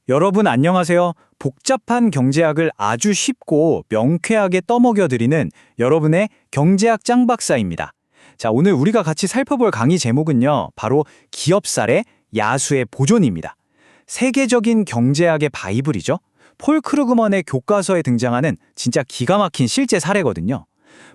여러분 안녕하세요. 복잡한 경제학을 아주 쉽고 명쾌하게 떠먹여드리는 여러분의 경제학 짱박사입니다. 자, 오늘 우리가 같이 살펴볼 강의 제목은요. 바로 기업 사례 야수의 보존입니다. 세계적인 경제학의 바이블이죠. 폴 크루그먼의 교과서에 등장하는 진짜 기가 막힌 실제 사례거든요.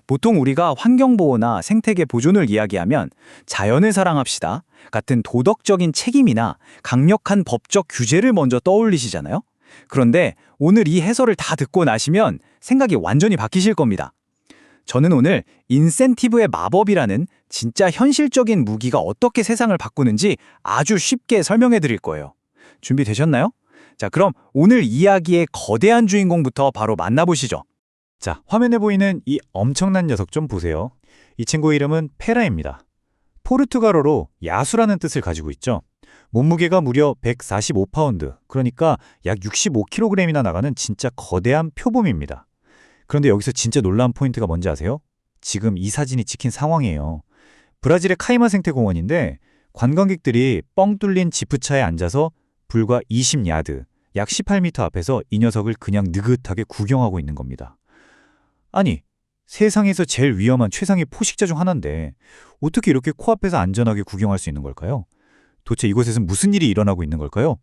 보통 우리가 환경보호나 생태계 보존을 이야기하면 자연을 사랑합시다 같은 도덕적인 책임이나 강력한 법적 규제를 먼저 떠올리시잖아요. 그런데 오늘 이 해설을 다 듣고 나시면 생각이 완전히 바뀌실 겁니다. 저는 오늘 인센티브의 마법이라는 진짜 현실적인 무기가 어떻게 세상을 바꾸는지 아주 쉽게 설명해 드릴 거예요. 준비되셨나요? 자, 그럼 오늘 이야기의 거대한 주인공부터 바로 만나보시죠. 자, 화면에 보이는 이 엄청난 녀석 좀 보세요. 이 친구 이름은 페라입니다. 포르투갈어로 야수라는 뜻을 가지고 있죠. 몸무게가 무려 145파운드, 그러니까 약 65kg이나 나가는 진짜 거대한 표범입니다. 그런데 여기서 진짜 놀라운 포인트가 뭔지 아세요? 지금 이 사진이 찍힌 상황이에요. 브라질의 카이마 생태공원인데 관광객들이 뻥 뚫린 지프차에 앉아서 불과 20야드, 약 18m 앞에서 이 녀석을 그냥 느긋하게 구경하고 있는 겁니다. 아니, 세상에서 제일 위험한 최상의 포식자 중 하나인데 어떻게 이렇게 코앞에서 안전하게 구경할 수 있는 걸까요? 도대체 이곳에서 무슨 일이 일어나고 있는 걸까요?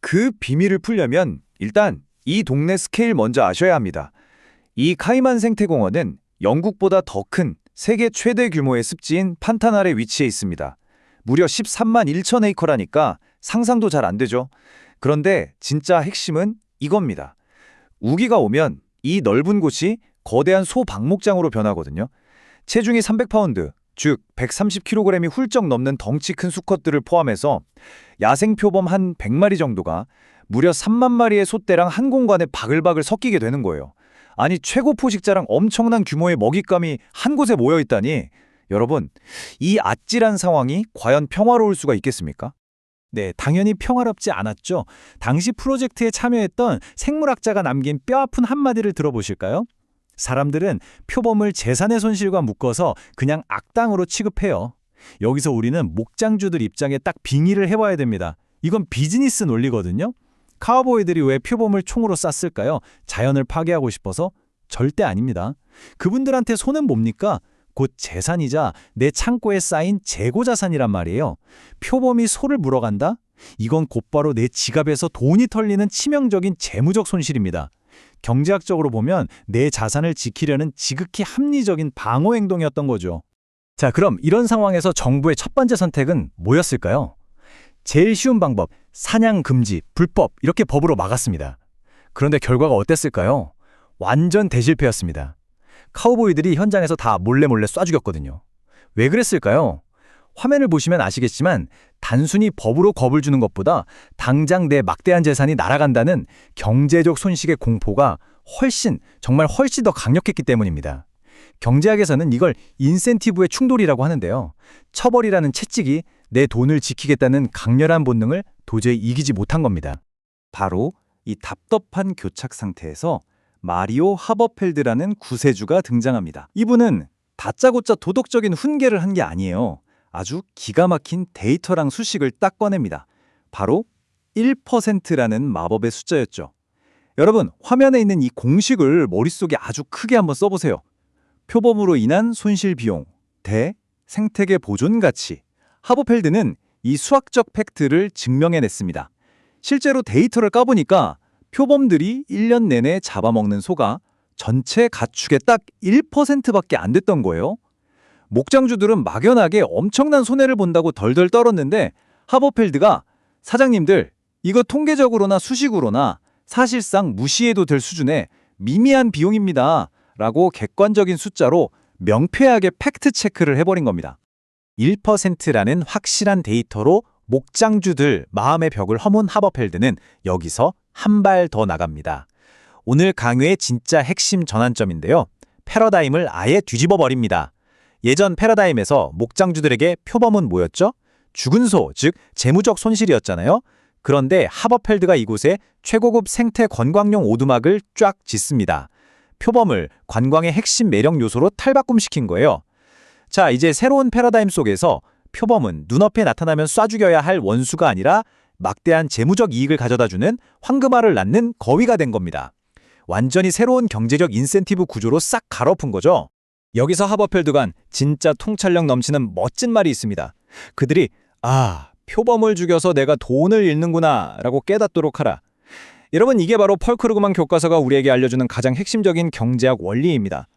그 비밀을 풀려면 일단 이 동네 스케일 먼저 아셔야 합니다. 이 카이만 생태공원은 영국보다 더 큰 세계 최대 규모의 습지인 판타날에 위치해 있습니다. 무려 13만 1천 에이커라니까 상상도 잘 안 되죠. 그런데 진짜 핵심은 이겁니다. 우기가 오면 이 넓은 곳이 거대한 소방목장으로 변하거든요. 체중이 300파운드, 즉 130kg이 훌쩍 넘는 덩치 큰 수컷들을 포함해서 야생 표범 한 100마리 정도가 무려 3만 마리의 솥대랑 한 공간에 바글바글 섞이게 되는 거예요. 아니, 최고 포식자랑 엄청난 규모의 먹잇감이 한 곳에 모여 있다니. 여러분, 이 아찔한 상황이 과연 평화로울 수가 있겠습니까? 네, 당연히 평화롭지 않았죠. 당시 프로젝트에 참여했던 생물학자가 남긴 뼈아픈 한마디를 들어보실까요? 사람들은 표범을 재산의 손실과 묶어서 그냥 악당으로 취급해요. 여기서 우리는 목장주들 입장에 딱 빙의를 해봐야 됩니다. 이건 비즈니스 논리거든요. 카우보이들이 왜 표범을 총으로 쐈을까요? 자연을 파괴하고 싶어서? 절대 아닙니다. 그분들한테 손은 뭡니까? 곧 재산이자 내 창고에 쌓인 재고자산이란 말이에요. 표범이 소를 물어간다? 이건 곧바로 내 지갑에서 돈이 털리는 치명적인 재무적 손실입니다. 경제학적으로 보면 내 자산을 지키려는 지극히 합리적인 방어 행동이었던 거죠. 자, 그럼 이런 상황에서 정부의 첫 번째 선택은 뭐였을까요? 제일 쉬운 방법, 사냥 금지, 불법 이렇게 법으로 막았습니다. 그런데 결과가 어땠을까요? 완전 대실패였습니다. 카우보이들이 현장에서 다 몰래 쏴 죽였거든요. 왜 그랬을까요? 화면을 보시면 아시겠지만 단순히 법으로 겁을 주는 것보다 당장 내 막대한 재산이 날아간다는 경제적 손실의 공포가 정말 훨씬 더 강력했기 때문입니다. 경제학에서는 이걸 인센티브의 충돌이라고 하는데요. 처벌이라는 채찍이 내 돈을 지키겠다는 강렬한 본능을 도저히 이기지 못한 겁니다. 바로 이 답답한 교착 상태에서 마리오 하버펠드라는 구세주가 등장합니다. 이분은 다짜고짜 도덕적인 훈계를 한 게 아니에요. 아주 기가 막힌 데이터랑 수식을 딱 꺼냅니다. 바로 1%라는 마법의 숫자였죠. 여러분, 화면에 있는 이 공식을 머릿속에 아주 크게 한번 써보세요. 표범으로 인한 손실 비용, 대 생태계 보존 가치. 하버펠드는 이 수학적 팩트를 증명해냈습니다. 실제로 데이터를 까보니까 표범들이 1년 내내 잡아먹는 소가 전체 가축의 딱 1%밖에 안 됐던 거예요. 목장주들은 막연하게 엄청난 손해를 본다고 덜덜 떨었는데 하버펠드가 사장님들, 이거 통계적으로나 수식으로나 사실상 무시해도 될 수준의 미미한 비용입니다 라고 객관적인 숫자로 명쾌하게 팩트 체크를 해버린 겁니다. 1%라는 확실한 데이터로 목장주들 마음의 벽을 허문 하버펠드는 여기서 한 발 더 나갑니다. 오늘 강의의 진짜 핵심 전환점인데요. 패러다임을 아예 뒤집어 버립니다. 예전 패러다임에서 목장주들에게 표범은 뭐였죠? 죽은 소, 즉 재무적 손실이었잖아요. 그런데 하버펠드가 이곳에 최고급 생태 관광용 오두막을 쫙 짓습니다. 표범을 관광의 핵심 매력 요소로 탈바꿈시킨 거예요. 자, 이제 새로운 패러다임 속에서 표범은 눈앞에 나타나면 쏴 죽여야 할 원수가 아니라 막대한 재무적 이익을 가져다주는 황금알을 낳는 거위가 된 겁니다. 완전히 새로운 경제적 인센티브 구조로 싹 갈아엎은 거죠. 여기서 하버펠드관 진짜 통찰력 넘치는 멋진 말이 있습니다. 그들이 표범을 죽여서 내가 돈을 잃는구나 라고 깨닫도록 하라. 여러분, 이게 바로 펄크루그만 교과서가 우리에게 알려주는 가장 핵심적인 경제학 원리입니다.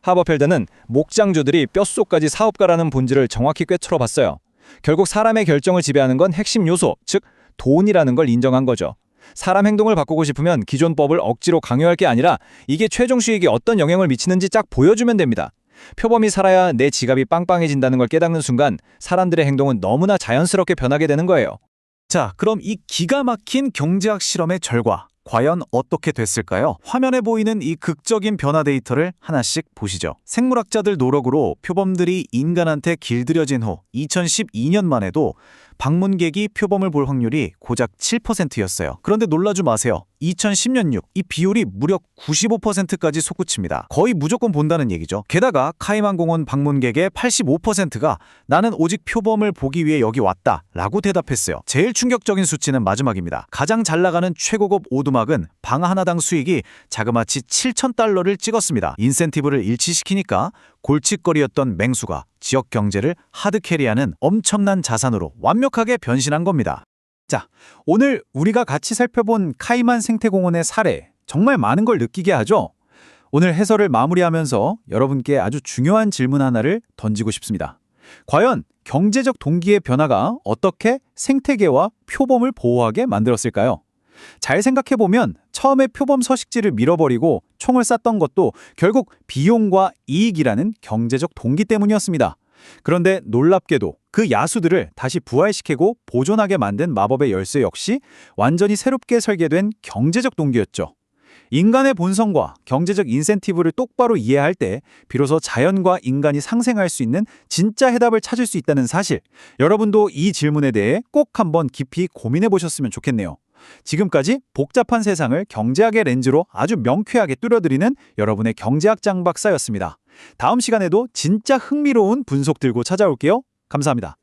하버펠드는 목장주들이 뼛속까지 사업가라는 본질을 정확히 꿰뚫어 봤어요. 결국 사람의 결정을 지배하는 건 핵심 요소, 즉 돈이라는 걸 인정한 거죠. 사람 행동을 바꾸고 싶으면 기존 법을 억지로 강요할 게 아니라 이게 최종 수익에 어떤 영향을 미치는지 쫙 보여주면 됩니다. 표범이 살아야 내 지갑이 빵빵해진다는 걸 깨닫는 순간 사람들의 행동은 너무나 자연스럽게 변하게 되는 거예요. 자, 그럼 이 기가 막힌 경제학 실험의 결과 과연 어떻게 됐을까요? 화면에 보이는 이 극적인 변화 데이터를 하나씩 보시죠. 생물학자들 노력으로 표범들이 인간한테 길들여진 후 2012년만 해도 방문객이 표범을 볼 확률이 고작 7%였어요. 그런데 놀라지 마세요. 2010년 6, 이 비율이 무려 95%까지 솟구칩니다. 거의 무조건 본다는 얘기죠. 게다가 카이만공원 방문객의 85%가 나는 오직 표범을 보기 위해 여기 왔다 라고 대답했어요. 제일 충격적인 수치는 마지막입니다. 가장 잘 나가는 최고급 오두막은 방 하나당 수익이 자그마치 $7,000를 찍었습니다. 인센티브를 일치시키니까 골칫거리였던 맹수가 지역 경제를 하드캐리하는 엄청난 자산으로 완벽하게 변신한 겁니다. 자, 오늘 우리가 같이 살펴본 카이만 생태공원의 사례, 정말 많은 걸 느끼게 하죠? 오늘 해설을 마무리하면서 여러분께 아주 중요한 질문 하나를 던지고 싶습니다. 과연 경제적 동기의 변화가 어떻게 생태계와 표범을 보호하게 만들었을까요? 잘 생각해보면 처음에 표범 서식지를 밀어버리고 총을 쐈던 것도 결국 비용과 이익이라는 경제적 동기 때문이었습니다. 그런데 놀랍게도 그 야수들을 다시 부활시키고 보존하게 만든 마법의 열쇠 역시 완전히 새롭게 설계된 경제적 동기였죠. 인간의 본성과 경제적 인센티브를 똑바로 이해할 때 비로소 자연과 인간이 상생할 수 있는 진짜 해답을 찾을 수 있다는 사실, 여러분도 이 질문에 대해 꼭 한번 깊이 고민해 보셨으면 좋겠네요. 지금까지 복잡한 세상을 경제학의 렌즈로 아주 명쾌하게 뚫어드리는 여러분의 경제학 장 박사였습니다. 다음 시간에도 진짜 흥미로운 분석 들고 찾아올게요. 감사합니다.